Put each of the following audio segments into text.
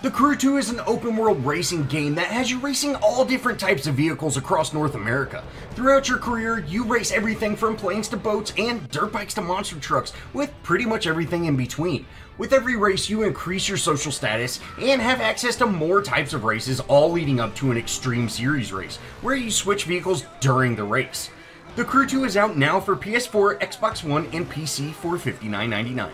The Crew 2 is an open-world racing game that has you racing all different types of vehicles across North America. Throughout your career, you race everything from planes to boats and dirt bikes to monster trucks, with pretty much everything in between. With every race, you increase your social status and have access to more types of races, all leading up to an Extreme Series race, where you switch vehicles during the race. The Crew 2 is out now for PS4, Xbox One, and PC for $59.99.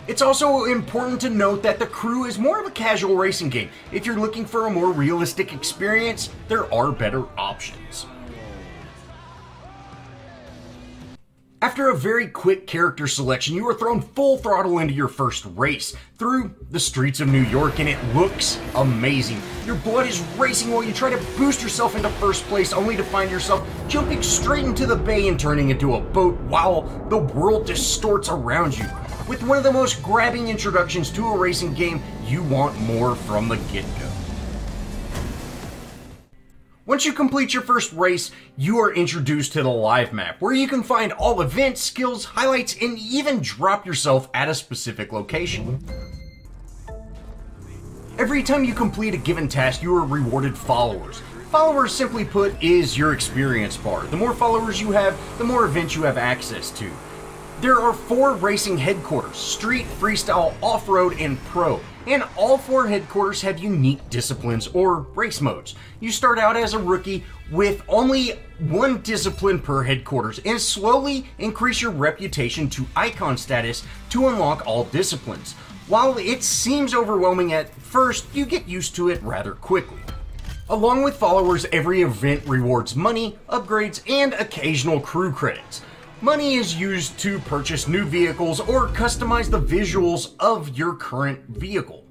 It's also important to note that the Crew is more of a casual racing game. If you're looking for a more realistic experience, there are better options. After a very quick character selection, you are thrown full throttle into your first race through the streets of New York, and it looks amazing. Your blood is racing while you try to boost yourself into first place, only to find yourself jumping straight into the bay and turning into a boat while the world distorts around you. With one of the most grabbing introductions to a racing game, you want more from the get-go. Once you complete your first race, you are introduced to the live map, where you can find all events, skills, highlights, and even drop yourself at a specific location. Every time you complete a given task, you are rewarded followers. Followers, simply put, is your experience bar. The more followers you have, the more events you have access to. There are 4 racing headquarters: Street, Freestyle, Off-Road, and Pro. And all 4 headquarters have unique disciplines or race modes. You start out as a rookie with only 1 discipline per headquarters and slowly increase your reputation to icon status to unlock all disciplines. While it seems overwhelming at first, you get used to it rather quickly. Along with followers, every event rewards money, upgrades, and occasional crew credits. Money is used to purchase new vehicles or customize the visuals of your current vehicle.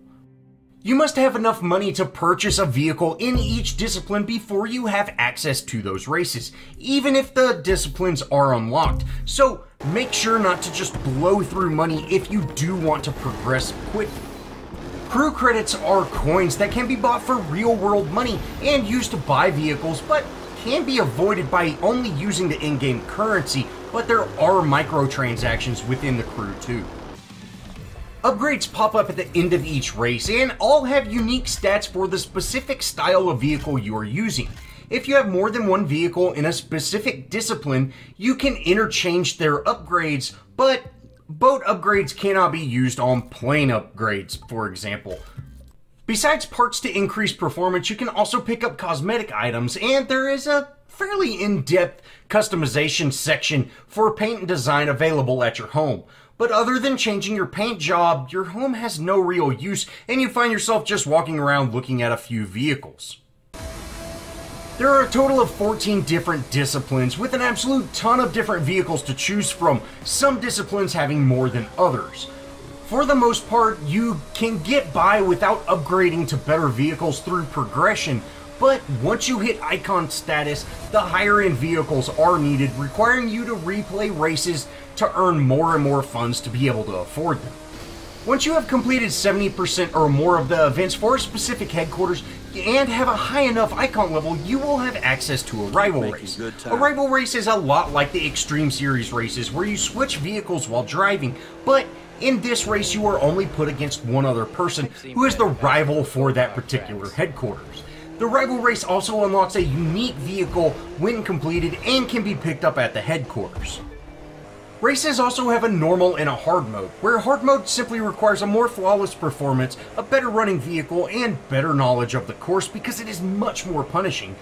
You must have enough money to purchase a vehicle in each discipline before you have access to those races, even if the disciplines are unlocked. So make sure not to just blow through money if you do want to progress quickly. Crew credits are coins that can be bought for real-world money and used to buy vehicles, but can be avoided by only using the in-game currency, but there are microtransactions within the Crew 2. Upgrades pop up at the end of each race and all have unique stats for the specific style of vehicle you are using. If you have more than one vehicle in a specific discipline, you can interchange their upgrades, but boat upgrades cannot be used on plane upgrades, for example. Besides parts to increase performance, you can also pick up cosmetic items, and there is a fairly in-depth customization section for paint and design available at your home. But other than changing your paint job, your home has no real use, and you find yourself just walking around looking at a few vehicles. There are a total of 14 different disciplines, with an absolute ton of different vehicles to choose from, some disciplines having more than others. For the most part, you can get by without upgrading to better vehicles through progression, but once you hit icon status, the higher end vehicles are needed, requiring you to replay races to earn more and more funds to be able to afford them. Once you have completed 70% or more of the events for a specific headquarters and have a high enough icon level, you will have access to a rival race. A rival race is a lot like the Extreme Series races, where you switch vehicles while driving, but in this race you are only put against one other person who is the rival for that particular headquarters. The rival race also unlocks a unique vehicle when completed and can be picked up at the headquarters. Races also have a normal and a hard mode, where hard mode simply requires a more flawless performance, a better running vehicle, and better knowledge of the course because it is much more punishing.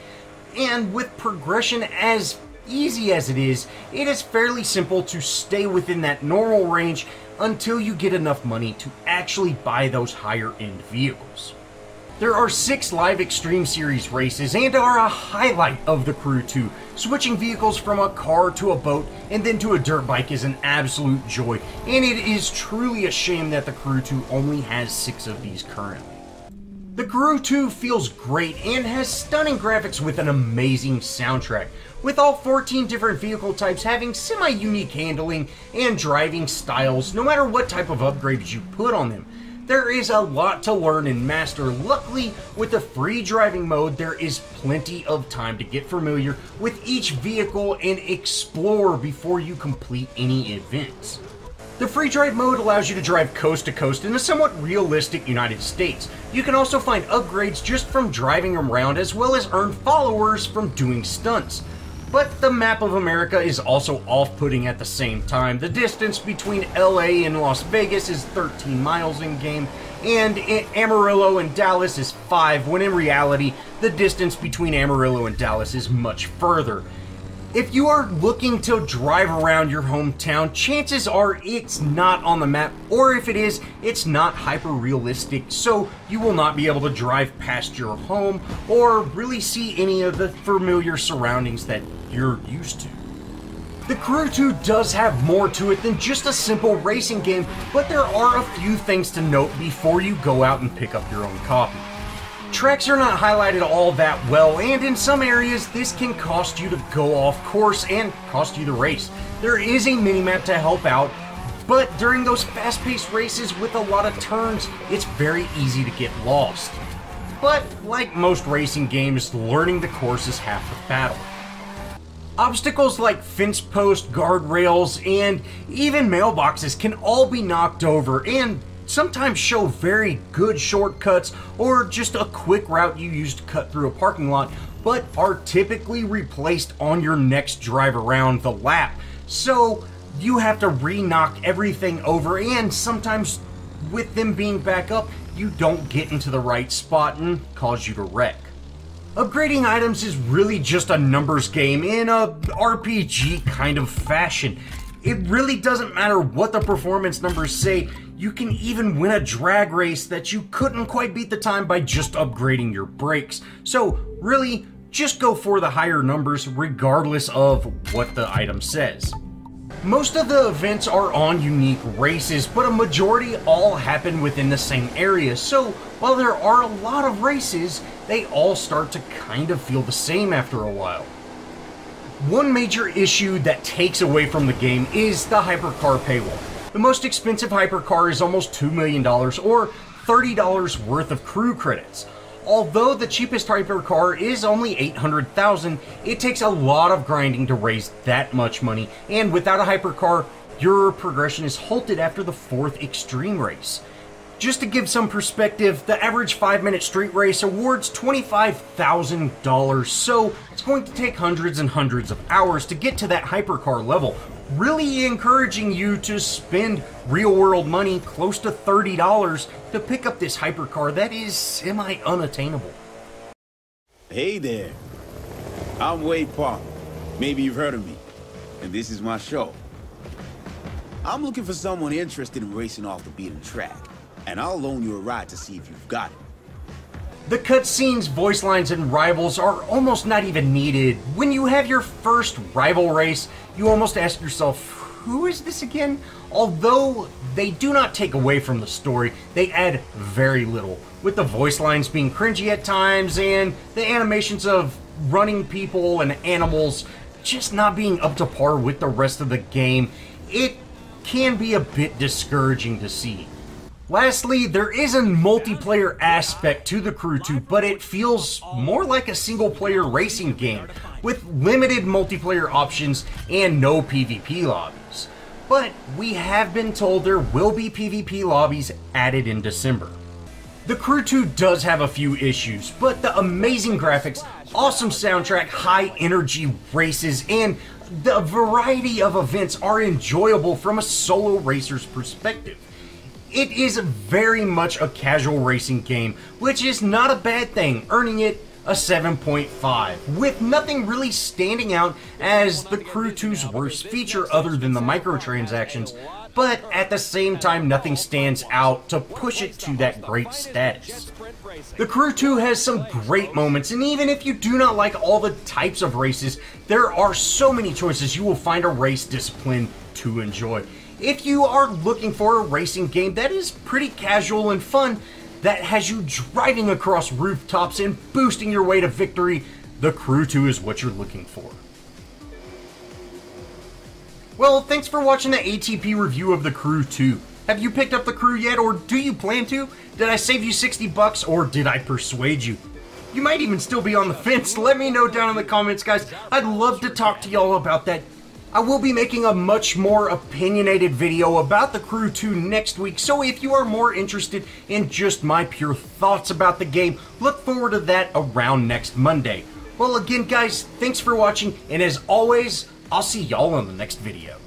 And with progression as easy as it is fairly simple to stay within that normal range until you get enough money to actually buy those higher end vehicles. There are 6 live Extreme Series races and are a highlight of the Crew 2. Switching vehicles from a car to a boat and then to a dirt bike is an absolute joy, and it is truly a shame that the Crew 2 only has 6 of these currently. The Crew 2 feels great and has stunning graphics with an amazing soundtrack, with all 14 different vehicle types having semi-unique handling and driving styles no matter what type of upgrades you put on them. There is a lot to learn and master. Luckily, with the free driving mode, there is plenty of time to get familiar with each vehicle and explore before you complete any events. The free drive mode allows you to drive coast to coast in a somewhat realistic United States. You can also find upgrades just from driving around, as well as earn followers from doing stunts. But the map of America is also off-putting at the same time. The distance between LA and Las Vegas is 13 miles in-game, and Amarillo and Dallas is 5, when in reality, the distance between Amarillo and Dallas is much further. If you are looking to drive around your hometown, chances are it's not on the map, or if it is, it's not hyper-realistic, so you will not be able to drive past your home or really see any of the familiar surroundings that you're used to. The Crew 2 does have more to it than just a simple racing game, but there are a few things to note before you go out and pick up your own copy. Tracks are not highlighted all that well, and in some areas this can cost you to go off course and cost you the race. There is a minimap to help out, but during those fast-paced races with a lot of turns, it's very easy to get lost. But like most racing games, learning the course is half the battle. Obstacles like fence posts, guardrails, and even mailboxes can all be knocked over and sometimes show very good shortcuts or just a quick route you use to cut through a parking lot, but are typically replaced on your next drive around the lap. So you have to re-knock everything over, and sometimes with them being back up, you don't get into the right spot and cause you to wreck. Upgrading items is really just a numbers game in a RPG kind of fashion. It really doesn't matter what the performance numbers say. You can even win a drag race that you couldn't quite beat the time by just upgrading your brakes. So really, just go for the higher numbers regardless of what the item says. Most of the events are on unique races, but a majority all happen within the same area. So while there are a lot of races, they all start to kind of feel the same after a while. One major issue that takes away from the game is the hypercar paywall. The most expensive hypercar is almost $2 million or $30 worth of crew credits. Although the cheapest hypercar is only $800,000, it takes a lot of grinding to raise that much money, and without a hypercar, your progression is halted after the 4th extreme race. Just to give some perspective, the average 5-minute street race awards $25,000, so it's going to take hundreds and hundreds of hours to get to that hypercar level, really encouraging you to spend real-world money close to $30 to pick up this hypercar that is semi-unattainable. Hey there, I'm Wade Park. Maybe you've heard of me, and this is my show. I'm looking for someone interested in racing off the beaten track, and I'll loan you a ride to see if you've got it. The cutscenes, voice lines, and rivals are almost not even needed. When you have your first rival race, you almost ask yourself, who is this again? Although they do not take away from the story, they add very little, with the voice lines being cringy at times and the animations of running people and animals just not being up to par with the rest of the game. It can be a bit discouraging to see. Lastly, there is a multiplayer aspect to the Crew 2, but it feels more like a single-player racing game, with limited multiplayer options and no PvP lobbies. But we have been told there will be PvP lobbies added in December. The Crew 2 does have a few issues, but the amazing graphics, awesome soundtrack, high-energy races, and the variety of events are enjoyable from a solo racer's perspective. It is very much a casual racing game, which is not a bad thing, earning it a 7.5, with nothing really standing out as the Crew 2's worst feature other than the microtransactions, but at the same time nothing stands out to push it to that great status. The Crew 2 has some great moments, and even if you do not like all the types of races, there are so many choices you will find a race discipline to enjoy. If you are looking for a racing game that is pretty casual and fun, that has you driving across rooftops and boosting your way to victory, the Crew 2 is what you're looking for. Well, thanks for watching the ATP review of the Crew 2. Have you picked up the Crew yet, or do you plan to? Did I save you 60 bucks, or did I persuade you? You might even still be on the fence. Let me know down in the comments, guys. I'd love to talk to y'all about that. I will be making a much more opinionated video about the Crew 2 next week, so if you are more interested in just my pure thoughts about the game, look forward to that around next Monday. Well, again, guys, thanks for watching, and as always, I'll see y'all in the next video.